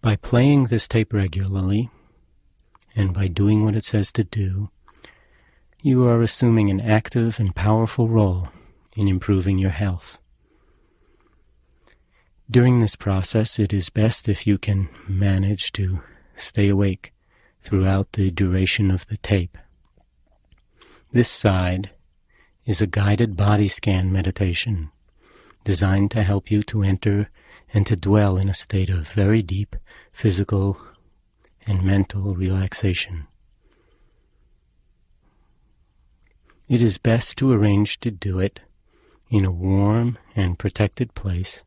By playing this tape regularly, and by doing what it says to do, you are assuming an active and powerful role in improving your health. During this process, it is best if you can manage to stay awake throughout the duration of the tape. This side is a guided body scan meditation designed to help you to enter and to dwell in a state of very deep physical and mental relaxation. It is best to arrange to do it in a warm and protected place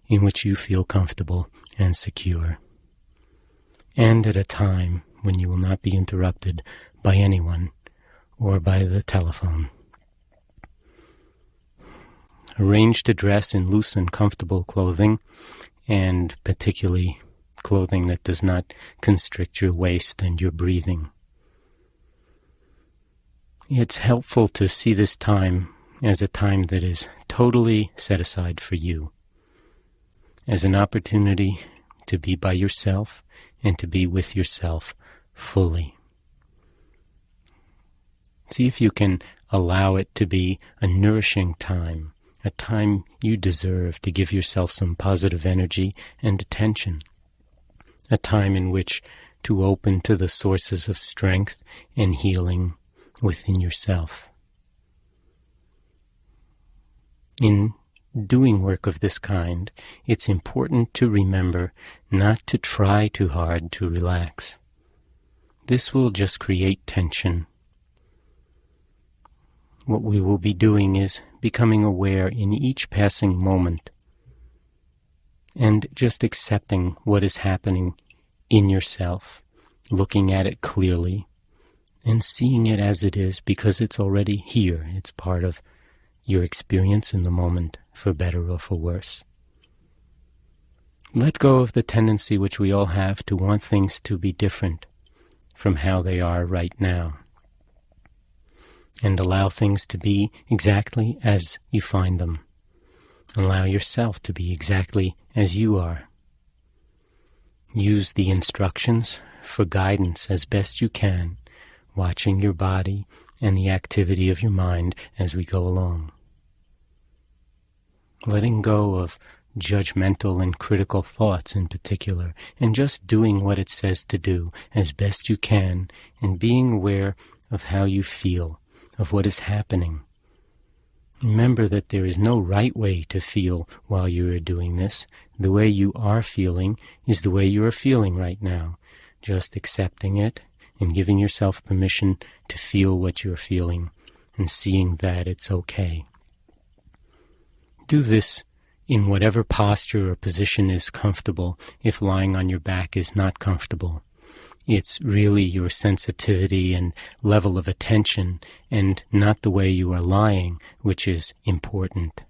in which you feel comfortable and secure, and at a time when you will not be interrupted by anyone or by the telephone. Arrange to dress in loose and comfortable clothing, and particularly clothing that does not constrict your waist and your breathing. It's helpful to see this time as a time that is totally set aside for you, as an opportunity to be by yourself and to be with yourself fully. See if you can allow it to be a nourishing time, a time you deserve to give yourself some positive energy and attention, a time in which to open to the sources of strength and healing within yourself. In doing work of this kind, it's important to remember not to try too hard to relax. This will just create tension. What we will be doing is becoming aware in each passing moment and just accepting what is happening in yourself, looking at it clearly and seeing it as it is because it's already here. It's part of your experience in the moment, for better or for worse. Let go of the tendency which we all have to want things to be different from how they are right now, and allow things to be exactly as you find them. Allow yourself to be exactly as you are. Use the instructions for guidance as best you can, watching your body and the activity of your mind as we go along. Letting go of judgmental and critical thoughts in particular, and just doing what it says to do as best you can, and being aware of how you feel, of what is happening. Remember that there is no right way to feel while you are doing this. The way you are feeling is the way you are feeling right now. Just accepting it and giving yourself permission to feel what you're feeling and seeing that it's okay. Do this in whatever posture or position is comfortable if lying on your back is not comfortable. It's really your sensitivity and level of attention and not the way you are lying which is important.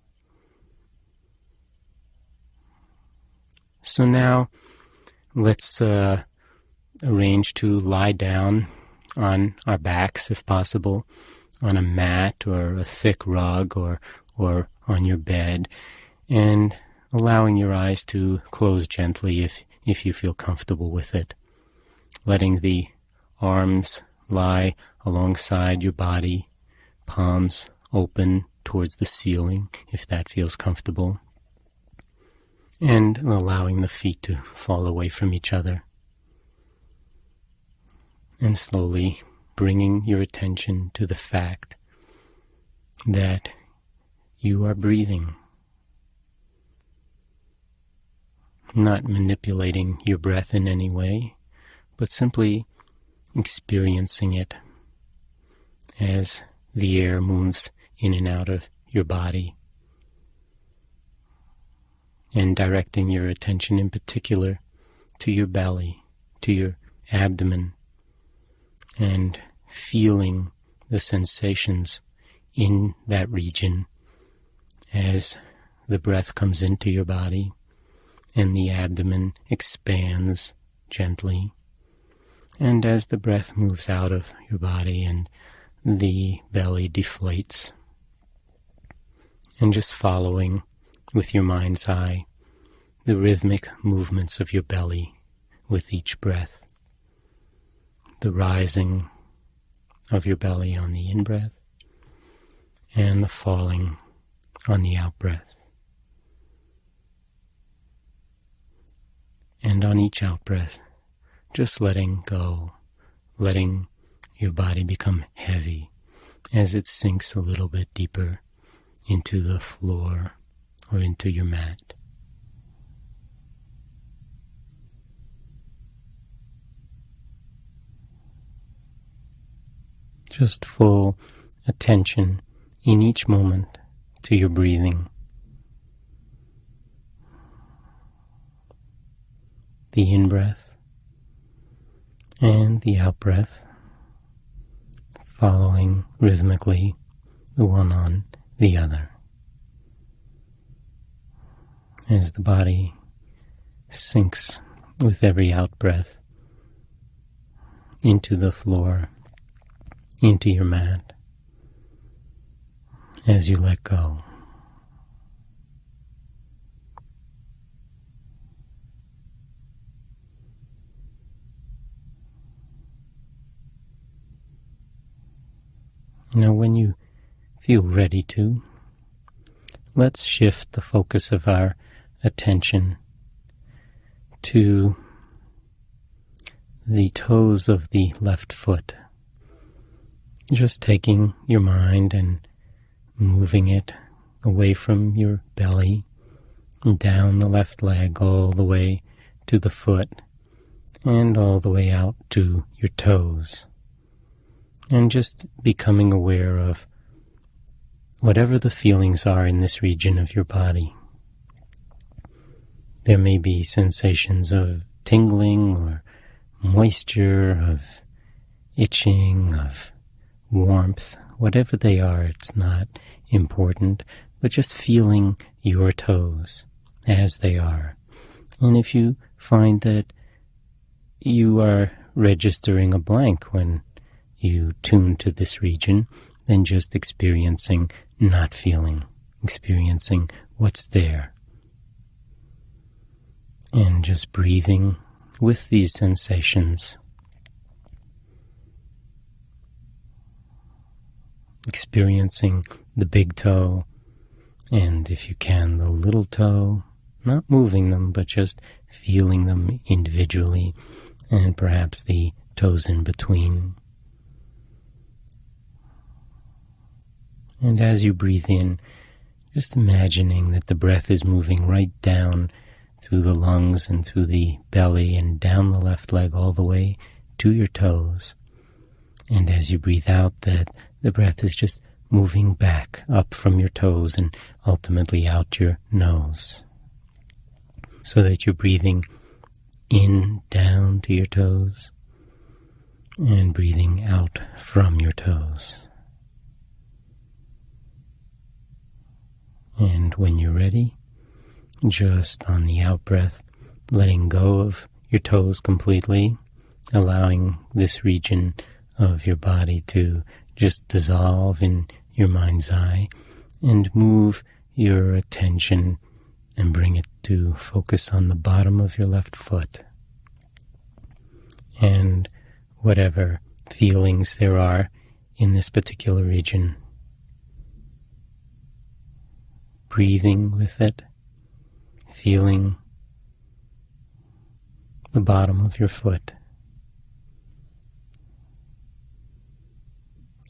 So now let's arrange to lie down on our backs if possible, on a mat or a thick rug or on your bed, and allowing your eyes to close gently if you feel comfortable with it. Letting the arms lie alongside your body, palms open towards the ceiling if that feels comfortable, and allowing the feet to fall away from each other. And slowly bringing your attention to the fact that you are breathing, not manipulating your breath in any way, but simply experiencing it as the air moves in and out of your body, and directing your attention in particular to your belly, to your abdomen, and feeling the sensations in that region as the breath comes into your body and the abdomen expands gently, and as the breath moves out of your body and the belly deflates, and just following with your mind's eye the rhythmic movements of your belly with each breath. The rising of your belly on the in-breath and the falling on the out-breath. And on each out-breath, just letting go, letting your body become heavy as it sinks a little bit deeper into the floor or into your mat. Just full attention in each moment to your breathing. The in-breath and the out-breath, following rhythmically the one on the other. As the body sinks with every out-breath into the floor, into your mat, as you let go. Now, when you feel ready to, let's shift the focus of our attention to the toes of the left foot. Just taking your mind and moving it away from your belly, down the left leg all the way to the foot, and all the way out to your toes. And just becoming aware of whatever the feelings are in this region of your body. There may be sensations of tingling or moisture, of itching, of warmth. Whatever they are, it's not important, but just feeling your toes as they are. And if you find that you are registering a blank when you tune to this region, then just experiencing, not feeling, experiencing what's there. And just breathing with these sensations. Experiencing the big toe, and if you can, the little toe, not moving them, but just feeling them individually, and perhaps the toes in between. And as you breathe in, just imagining that the breath is moving right down through the lungs and through the belly and down the left leg all the way to your toes. And as you breathe out, that the breath is just moving back up from your toes and ultimately out your nose. So that you're breathing in down to your toes and breathing out from your toes. And when you're ready, just on the out-breath, letting go of your toes completely, allowing this region of your body to just dissolve in your mind's eye, and move your attention and bring it to focus on the bottom of your left foot. And whatever feelings there are in this particular region, breathing with it, feeling the bottom of your foot.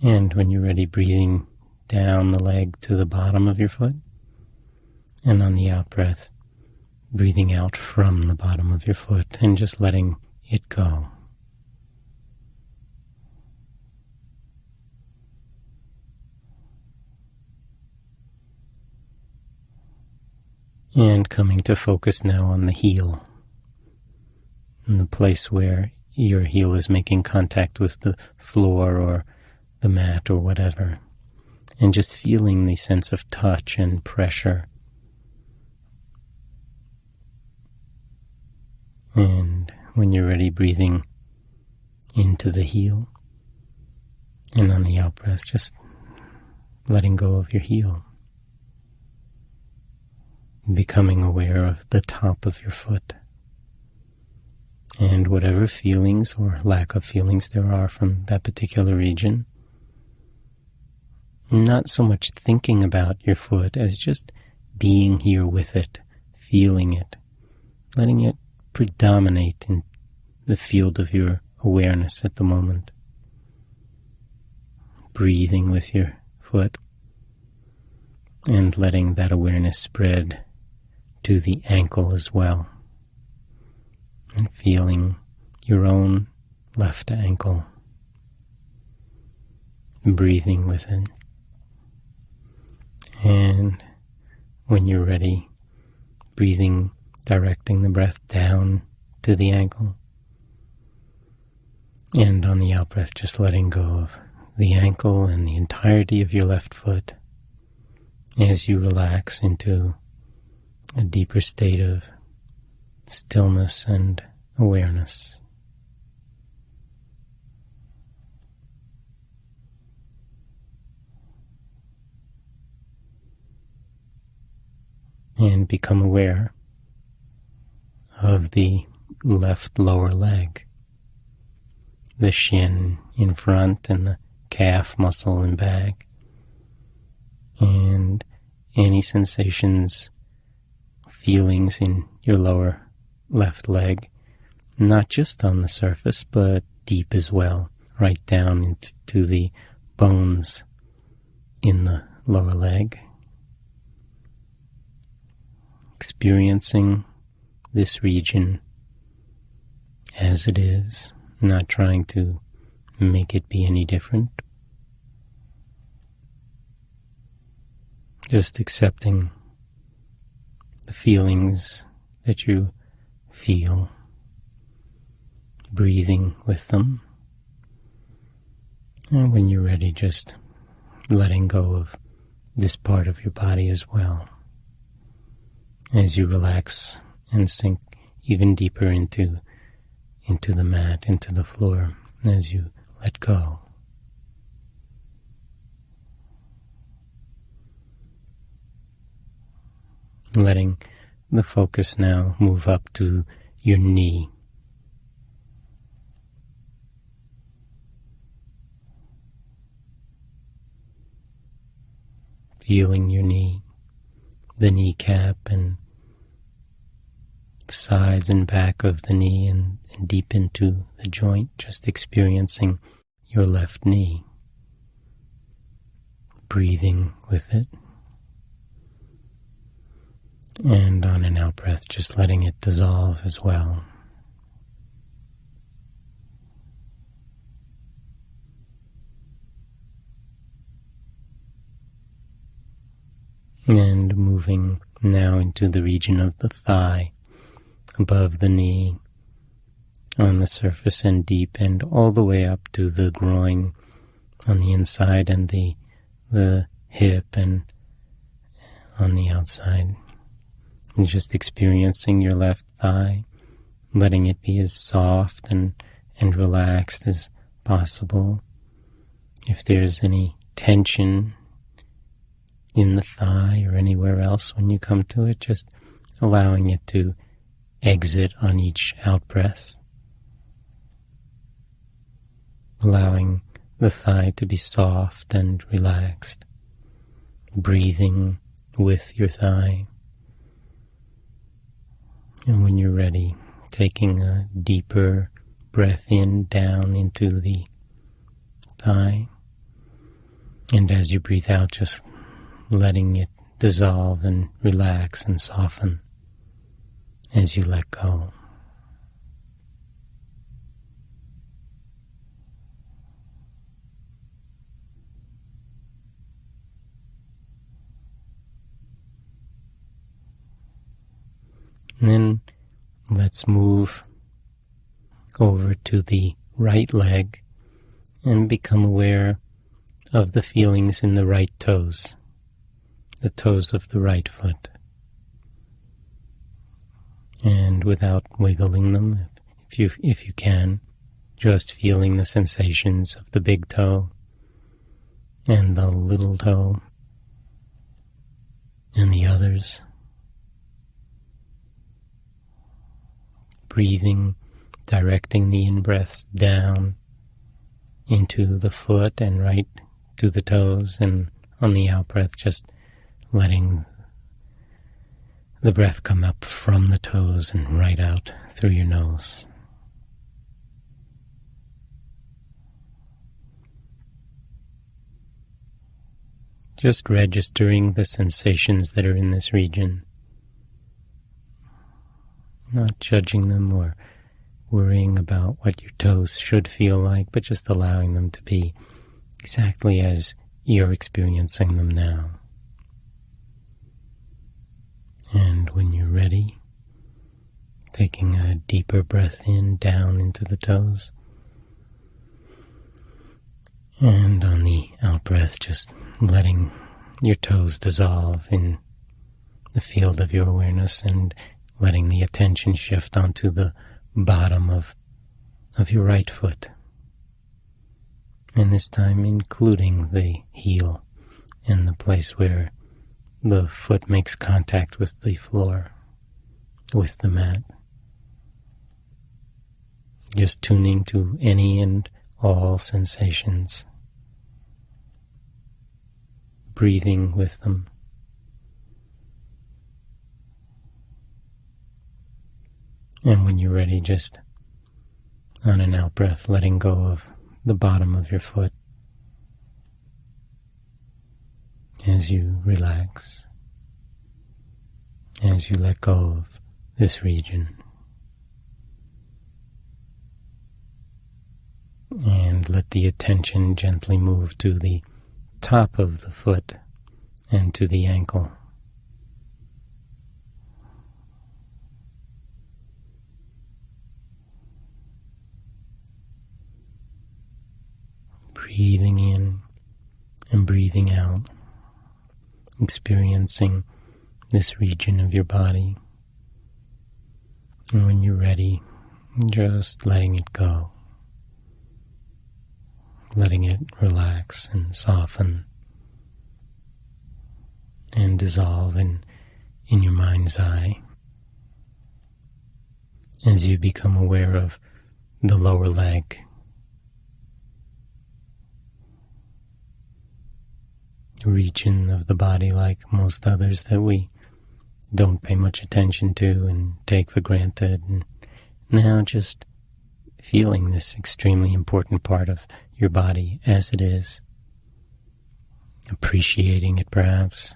And when you're ready, breathing down the leg to the bottom of your foot. And on the out-breath, breathing out from the bottom of your foot and just letting it go. And coming to focus now on the heel, in the place where your heel is making contact with the floor or the mat or whatever, and just feeling the sense of touch and pressure. And when you're ready, breathing into the heel, and on the out-breath, just letting go of your heel. Becoming aware of the top of your foot And whatever feelings or lack of feelings there are from that particular region, not so much thinking about your foot as just being here with it, feeling it, letting it predominate in the field of your awareness at the moment. Breathing with your foot and letting that awareness spread to the ankle as well. And feeling your own left ankle. Breathing with it. And when you're ready, directing the breath down to the ankle. And on the out-breath, just letting go of the ankle and the entirety of your left foot as you relax into a deeper state of stillness and awareness. And become aware of the left lower leg, the shin in front and the calf muscle and back, and any sensations, feelings in your lower left leg, not just on the surface, but deep as well, right down into the bones in the lower leg. Experiencing this region as it is, not trying to make it be any different. Just accepting the feelings that you feel, breathing with them. And when you're ready, just letting go of this part of your body as well, as you relax and sink even deeper into the mat, into the floor, as you let go. Letting the focus now move up to your knee. Feeling your knee, the kneecap and the sides and back of the knee and deep into the joint, just experiencing your left knee. Breathing with it. And on an out-breath, just letting it dissolve as well. And moving now into the region of the thigh, above the knee, on the surface and deep, and all the way up to the groin on the inside and the hip and on the outside. And just experiencing your left thigh, letting it be as soft and relaxed as possible. If there's any tension in the thigh or anywhere else when you come to it, just allowing it to exit on each out-breath. Allowing the thigh to be soft and relaxed. Breathing with your thigh. And when you're ready, taking a deeper breath in, down into the thigh. And as you breathe out, just letting it dissolve and relax and soften as you let go. And then let's move over to the right leg and become aware of the feelings in the right toes, the toes of the right foot. And without wiggling them, if you can, just feeling the sensations of the big toe and the little toe and the others. Breathing directing the in-breaths down into the foot and right to the toes, and on the out-breath just letting the breath come up from the toes and right out through your nose. Just registering the sensations that are in this region, not judging them or worrying about what your toes should feel like, but just allowing them to be exactly as you're experiencing them now. And when you're ready, taking a deeper breath in, down into the toes. And on the out-breath, just letting your toes dissolve in the field of your awareness and letting the attention shift onto the bottom of your right foot. And this time including the heel and the place where the foot makes contact with the floor, with the mat. Just tuning to any and all sensations, breathing with them. And when you're ready, just on an out-breath, letting go of the bottom of your foot as you relax, as you let go of this region. And let the attention gently move to the top of the foot and to the ankle. Breathing in and breathing out, experiencing this region of your body. And when you're ready, just letting it go. Letting it relax and soften and dissolve in your mind's eye as you become aware of the lower leg, region of the body like most others that we don't pay much attention to and take for granted. And now just feeling this extremely important part of your body as it is, appreciating it perhaps.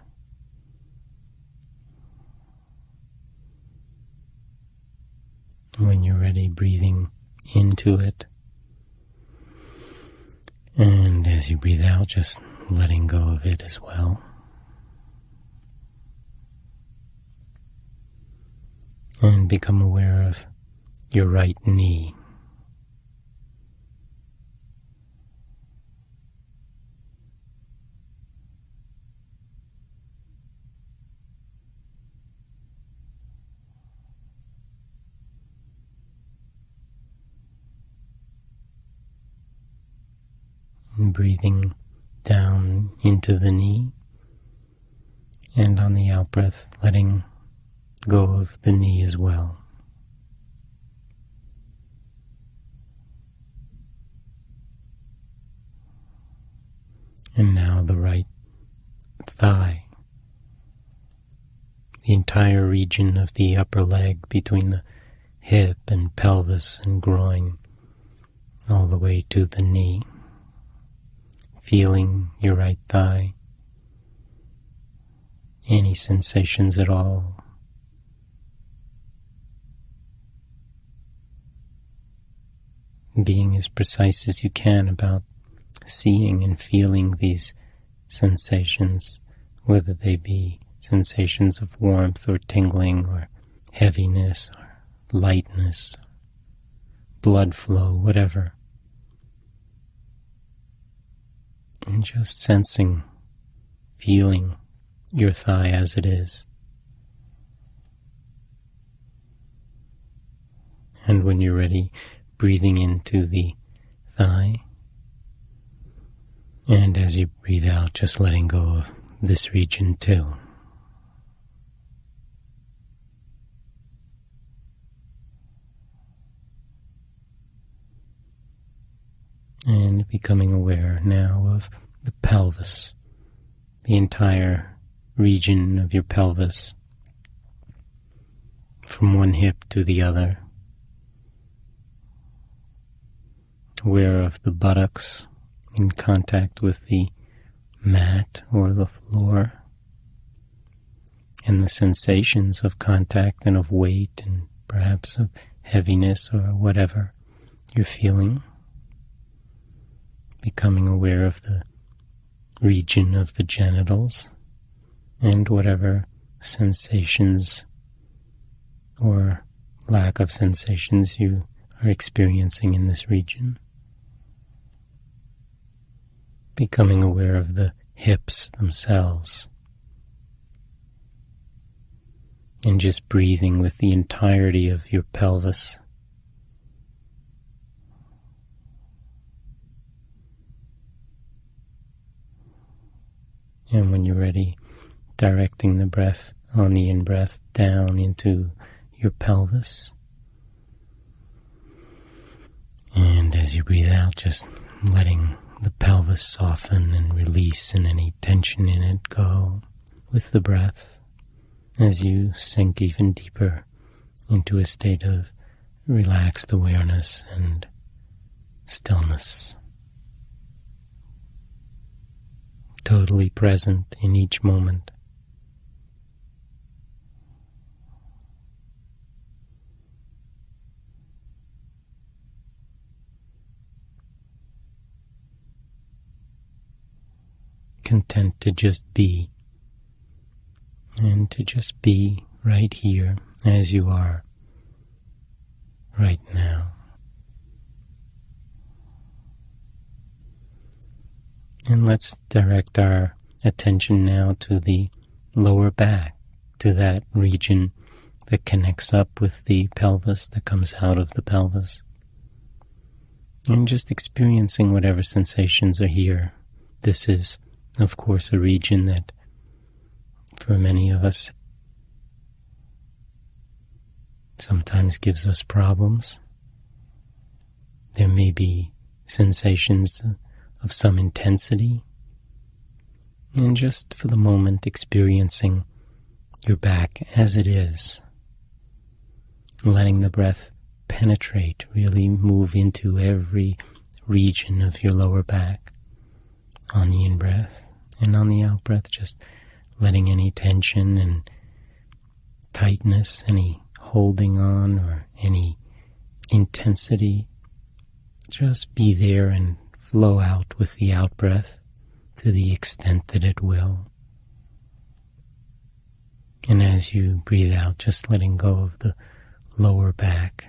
When you're ready, breathing into it. And as you breathe out, just letting go of it as well. And become aware of your right knee. And breathing down into the knee, and on the out-breath, letting go of the knee as well. And now the right thigh, the entire region of the upper leg between the hip and pelvis and groin, all the way to the knee. Feeling your right thigh, any sensations at all. Being as precise as you can about seeing and feeling these sensations, whether they be sensations of warmth or tingling or heaviness or lightness, blood flow, whatever. And just sensing, feeling your thigh as it is. And when you're ready, breathing into the thigh. And as you breathe out, just letting go of this region too. And becoming aware now of the pelvis, the entire region of your pelvis, from one hip to the other. Aware of the buttocks in contact with the mat or the floor, and the sensations of contact and of weight and perhaps of heaviness or whatever you're feeling. Becoming aware of the region of the genitals and whatever sensations or lack of sensations you are experiencing in this region. Becoming aware of the hips themselves. And just breathing with the entirety of your pelvis. And when you're ready, directing the breath on the in-breath down into your pelvis. And as you breathe out, just letting the pelvis soften and release and any tension in it go with the breath as you sink even deeper into a state of relaxed awareness and stillness. Totally present in each moment. Content to just be, and to just be right here as you are right now. And let's direct our attention now to the lower back, to that region that connects up with the pelvis, that comes out of the pelvis. And just experiencing whatever sensations are here. This is, of course, a region that, for many of us, sometimes gives us problems. There may be sensations of some intensity, and just for the moment experiencing your back as it is, letting the breath penetrate, really move into every region of your lower back on the in-breath, and on the out-breath just letting any tension and tightness, any holding on or any intensity just be there and flow out with the out-breath to the extent that it will. And as you breathe out, just letting go of the lower back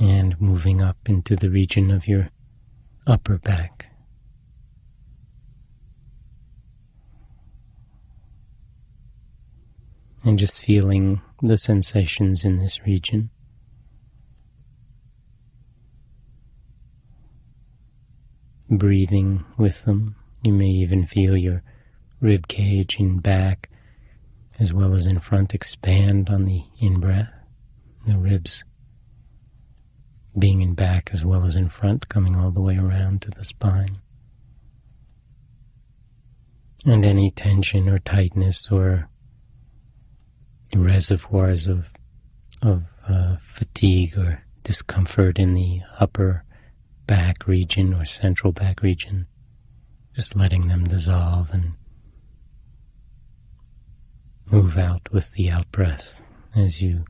and moving up into the region of your upper back. And just feeling the sensations in this region. Breathing with them. You may even feel your rib cage in back as well as in front expand on the in-breath. The ribs being in back as well as in front, coming all the way around to the spine. And any tension or tightness or reservoirs of fatigue or discomfort in the upper back region or central back region, just letting them dissolve and move out with the out-breath as you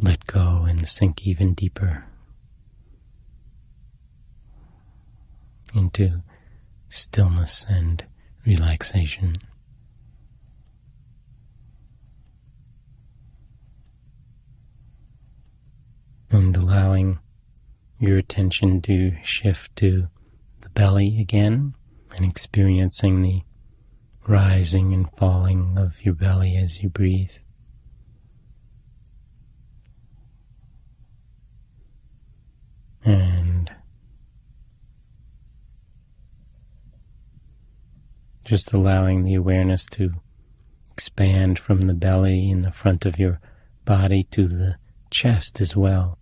let go and sink even deeper into stillness and relaxation. And allowing your attention to shift to the belly again and experiencing the rising and falling of your belly as you breathe. And just allowing the awareness to expand from the belly in the front of your body to the chest as well.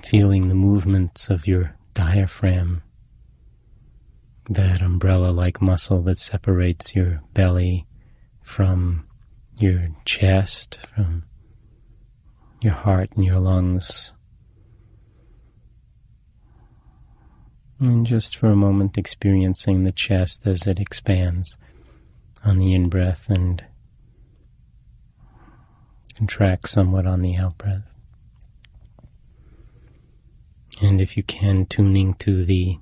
feeling the movements of your diaphragm, that umbrella-like muscle that separates your belly from your chest, from your heart and your lungs. And just for a moment experiencing the chest as it expands on the in-breath and contracts somewhat on the out-breath. And if you can, tuning to the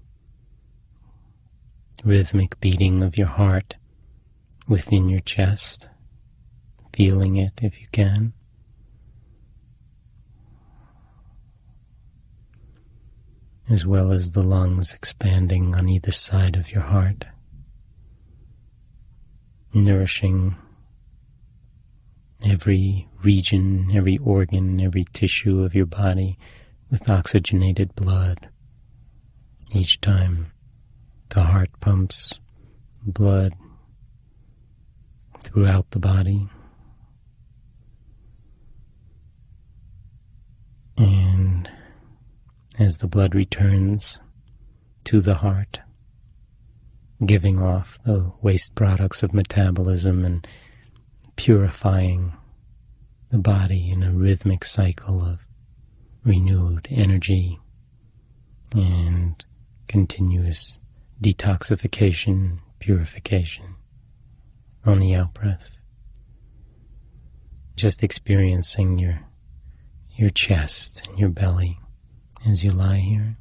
rhythmic beating of your heart within your chest, feeling it if you can. As well as the lungs expanding on either side of your heart, nourishing every region, every organ, every tissue of your body with oxygenated blood. Each time the heart pumps blood throughout the body. And as the blood returns to the heart, giving off the waste products of metabolism and purifying the body in a rhythmic cycle of renewed energy and continuous detoxification, purification on the out-breath. Just experiencing your chest and your belly as you lie here.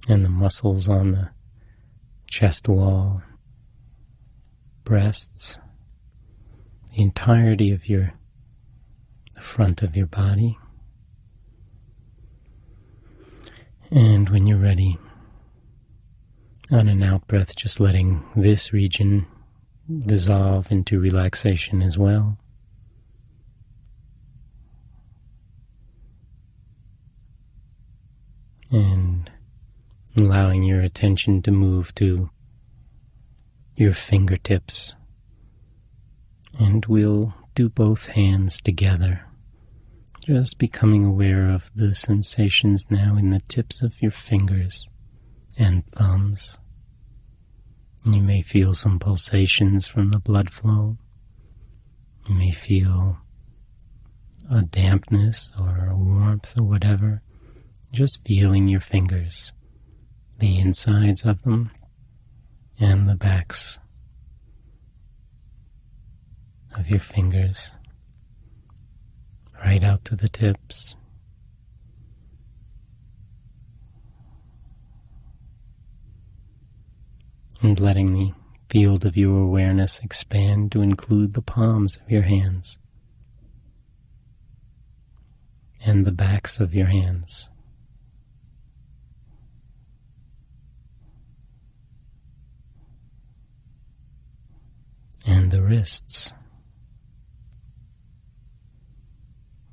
And the muscles on the chest wall, breasts, the entirety of the front of your body. And when you're ready, on an out-breath, just letting this region dissolve into relaxation as well. And allowing your attention to move to your fingertips. And we'll do both hands together. Just becoming aware of the sensations now in the tips of your fingers and thumbs. You may feel some pulsations from the blood flow. You may feel a dampness or a warmth or whatever. Just feeling your fingers, the insides of them and the backs of your fingers, right out to the tips. And letting the field of your awareness expand to include the palms of your hands and the backs of your hands. And the wrists.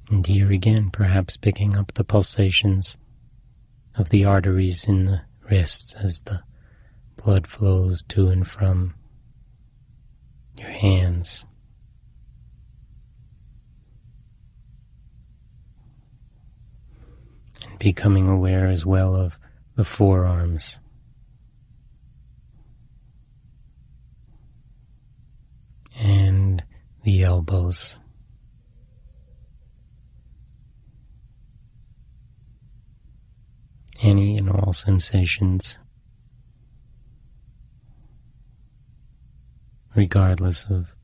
And here again, perhaps picking up the pulsations of the arteries in the wrists as the blood flows to and from your hands. And becoming aware as well of the forearms. And the elbows. Any and all sensations, regardless of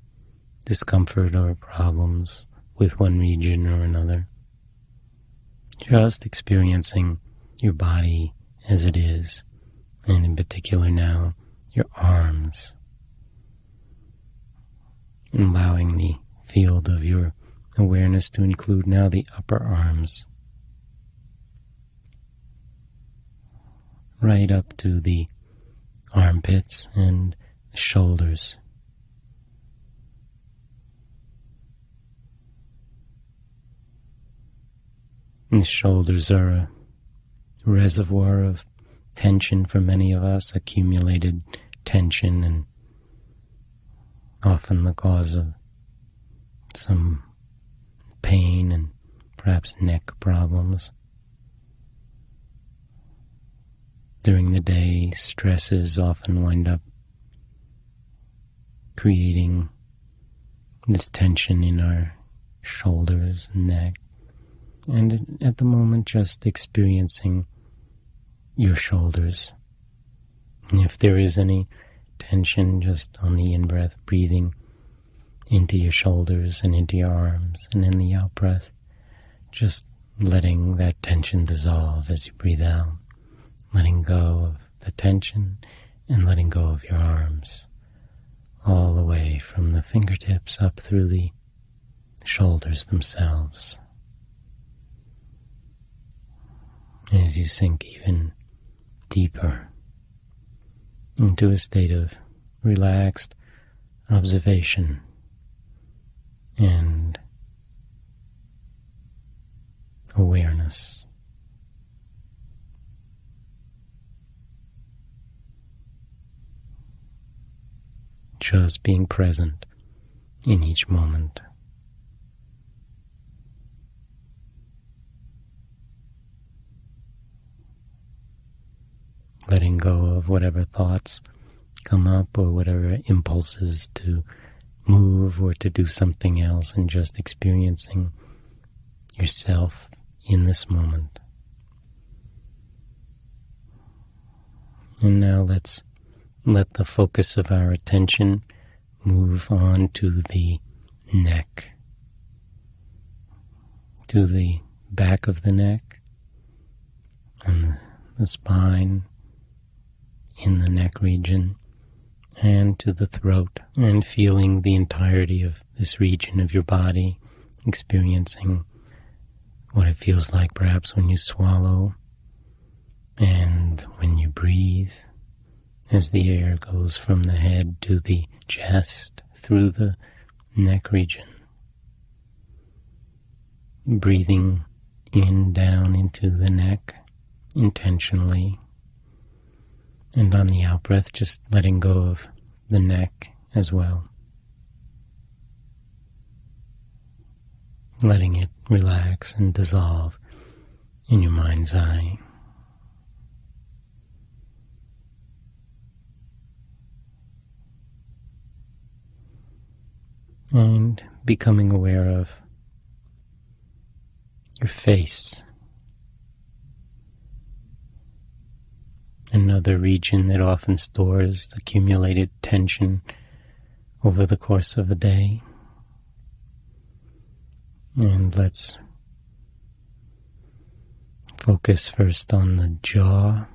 discomfort or problems with one region or another. Just experiencing your body as it is, and in particular now, your arms. Allowing the field of your awareness to include now the upper arms, right up to the armpits and the shoulders. And the shoulders are a reservoir of tension for many of us, accumulated tension, and often the cause of some pain and perhaps neck problems. During the day, stresses often wind up creating this tension in our shoulders and neck. And at the moment, just experiencing your shoulders. And if there is any tension, just on the in-breath, breathing into your shoulders and into your arms, and in the out-breath, just letting that tension dissolve as you breathe out, letting go of the tension and letting go of your arms, all the way from the fingertips up through the shoulders themselves. As you sink even deeper into a state of relaxed observation and awareness. Just being present in each moment. Letting go of whatever thoughts come up or whatever impulses to move or to do something else, and just experiencing yourself in this moment. And now let's let the focus of our attention move on to the neck, to the back of the neck and the spine in the neck region, and to the throat, and feeling the entirety of this region of your body, experiencing what it feels like perhaps when you swallow and when you breathe, as the air goes from the head to the chest through the neck region. Breathing in, down into the neck intentionally. And on the out-breath, just letting go of the neck as well. Letting it relax and dissolve in your mind's eye. And becoming aware of your face. Another region that often stores accumulated tension over the course of a day. And let's focus first on the jaw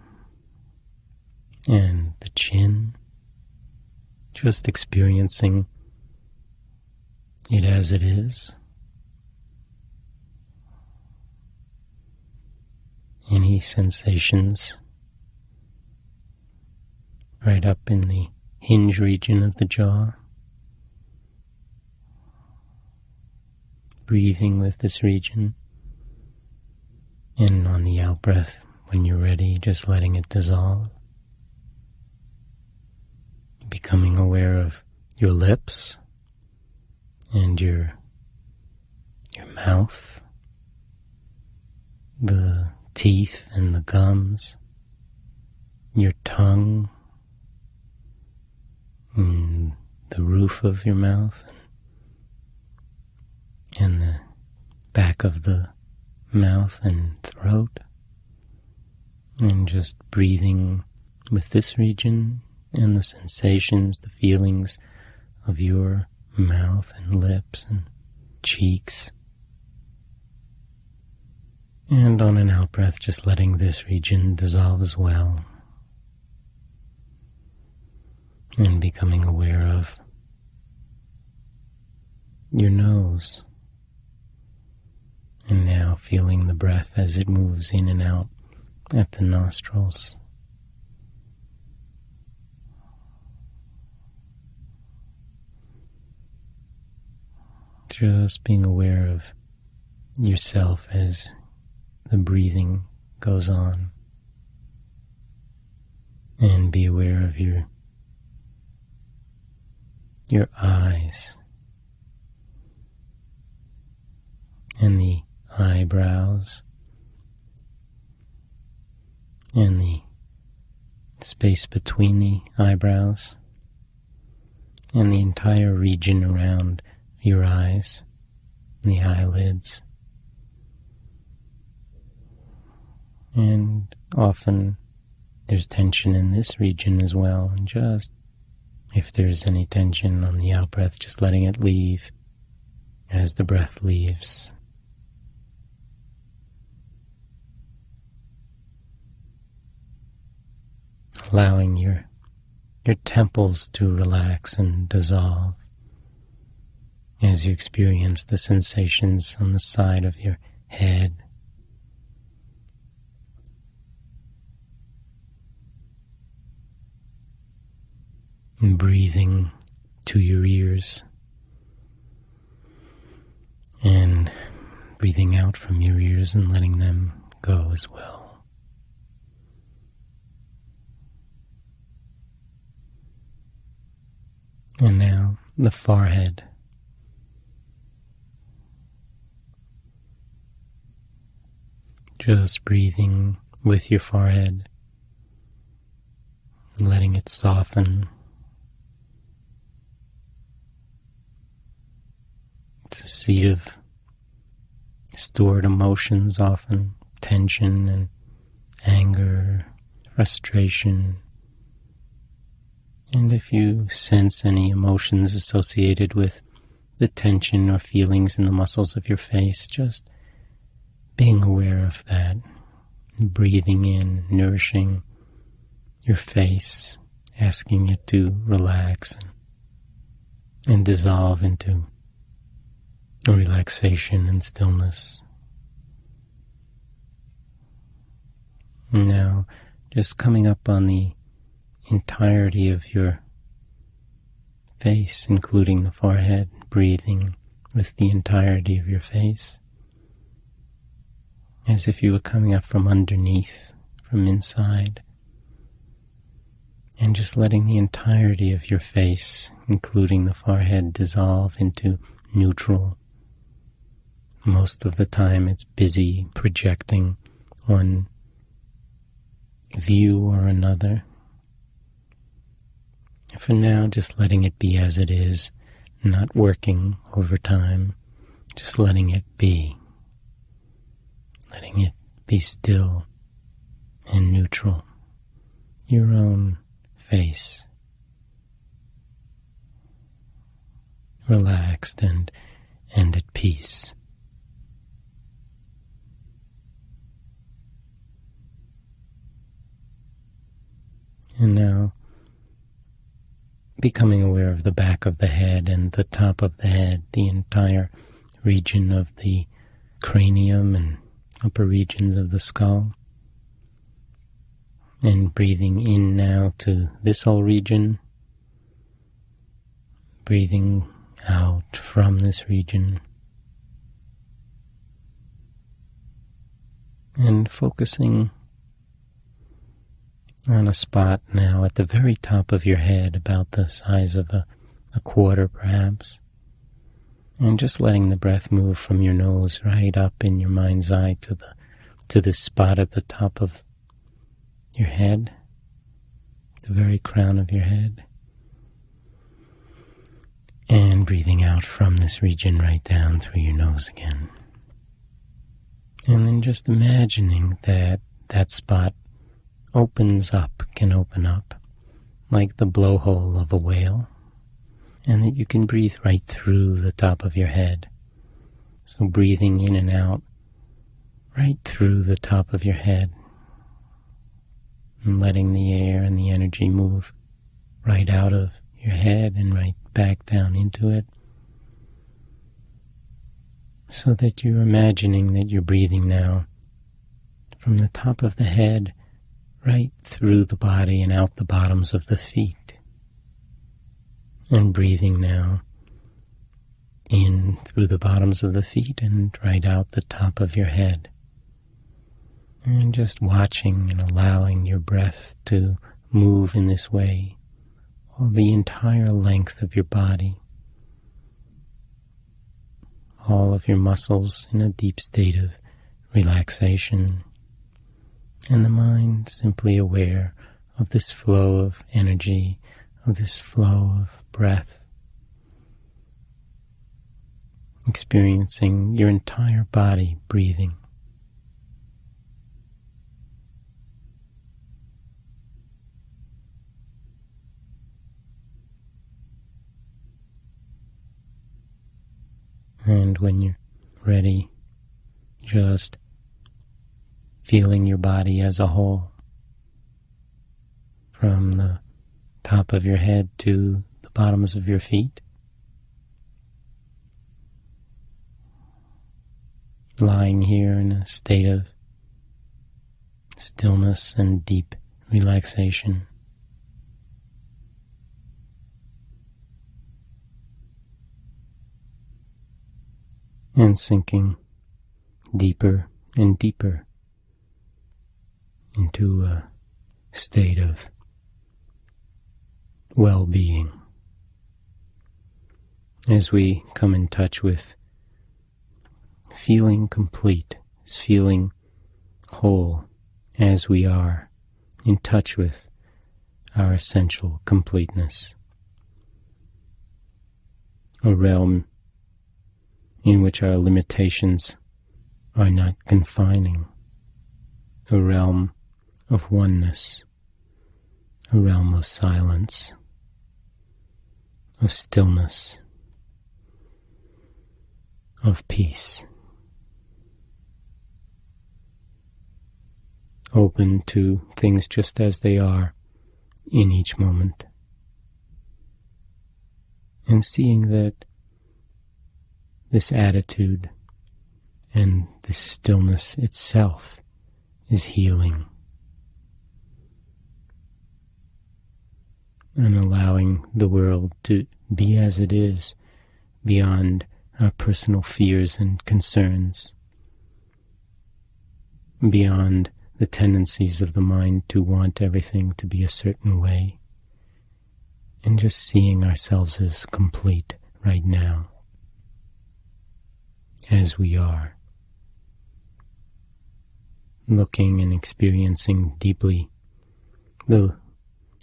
and the chin, just experiencing it as it is. Any sensations right up in the hinge region of the jaw. Breathing with this region. And on the out-breath, when you're ready, just letting it dissolve. Becoming aware of your lips and your mouth, the teeth and the gums, your tongue, and the roof of your mouth, and the back of the mouth and throat, and just breathing with this region and the sensations, the feelings of your mouth and lips and cheeks. And on an out-breath, just letting this region dissolve as well. And becoming aware of your nose. And now feeling the breath as it moves in and out at the nostrils. Just being aware of yourself as the breathing goes on. And be aware of your eyes and the eye eyebrows and the space between the eyebrows and the entire region around your eyes, the eyelids. And often there's tension in this region as well, and just if there's any tension on the out-breath, just letting it leave as the breath leaves. Allowing your temples to relax and dissolve as you experience the sensations on the side of your head. And breathing to your ears and breathing out from your ears and letting them go as well. And now the forehead. Just breathing with your forehead, letting it soften. It's a seat of stored emotions, often tension and anger, frustration. And if you sense any emotions associated with the tension or feelings in the muscles of your face, just being aware of that, breathing in, nourishing your face, asking it to relax and dissolve into relaxation and stillness. Now, just coming up on the entirety of your face, including the forehead, breathing with the entirety of your face, as if you were coming up from underneath, from inside, and just letting the entirety of your face, including the forehead, dissolve into neutral. Most of the time it's busy projecting one view or another. For now, just letting it be as it is, not working over time, just letting it be. Letting it be still and neutral. Your own face. Relaxed and at peace. And now, becoming aware of the back of the head and the top of the head, the entire region of the cranium and upper regions of the skull. And breathing in now to this whole region. Breathing out from this region. And focusing on a spot now at the very top of your head, about the size of a quarter perhaps, and just letting the breath move from your nose right up in your mind's eye to the spot at the top of your head, the very crown of your head, and breathing out from this region right down through your nose again. And then just imagining that spot can open up like the blowhole of a whale, and that you can breathe right through the top of your head. So breathing in and out right through the top of your head, and letting the air and the energy move right out of your head and right back down into it, so that you're imagining that you're breathing now from the top of the head right through the body and out the bottoms of the feet. And breathing now in through the bottoms of the feet and right out the top of your head. And just watching and allowing your breath to move in this way, all the entire length of your body, all of your muscles in a deep state of relaxation, and the mind simply aware of this flow of energy, of this flow of breath, experiencing your entire body breathing. And when you're ready, just feeling your body as a whole, from the top of your head to the bottoms of your feet, lying here in a state of stillness and deep relaxation. And sinking deeper and deeper into a state of well-being as we come in touch with feeling complete, feeling whole as we are in touch with our essential completeness, a realm in which our limitations are not confining, a realm of oneness, a realm of silence, of stillness, of peace, open to things just as they are in each moment, and seeing that this attitude and this stillness itself is healing, and allowing the world to be as it is beyond our personal fears and concerns, beyond the tendencies of the mind to want everything to be a certain way, and just seeing ourselves as complete right now, as we are, looking and experiencing deeply the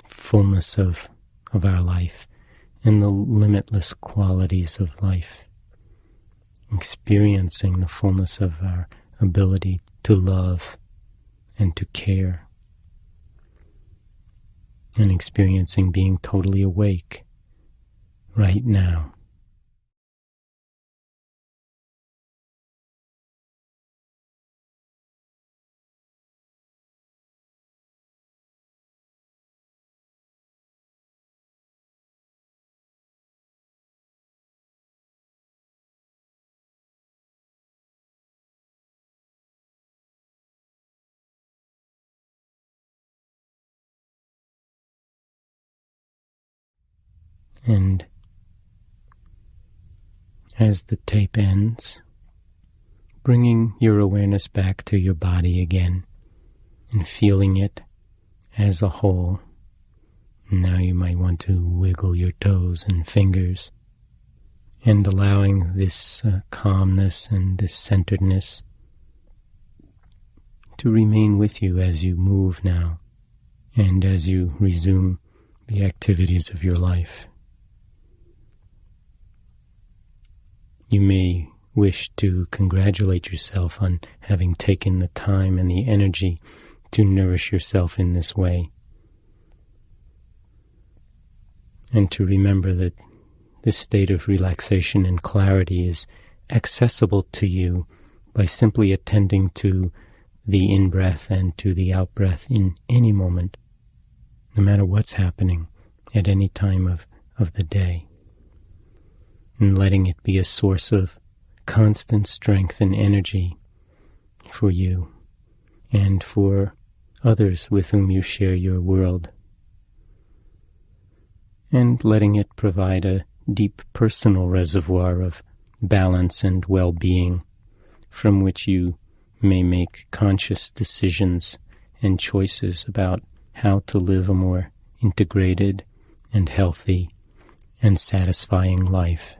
fullness of our life and the limitless qualities of life, experiencing the fullness of our ability to love and to care, and experiencing being totally awake right now. And as the tape ends, bringing your awareness back to your body again and feeling it as a whole. Now you might want to wiggle your toes and fingers, and allowing this calmness and this centeredness to remain with you as you move now and as you resume the activities of your life. You may wish to congratulate yourself on having taken the time and the energy to nourish yourself in this way, and to remember that this state of relaxation and clarity is accessible to you by simply attending to the in-breath and to the out-breath in any moment, no matter what's happening at any time of the day, and letting it be a source of constant strength and energy for you and for others with whom you share your world, and letting it provide a deep personal reservoir of balance and well-being from which you may make conscious decisions and choices about how to live a more integrated and healthy and satisfying life.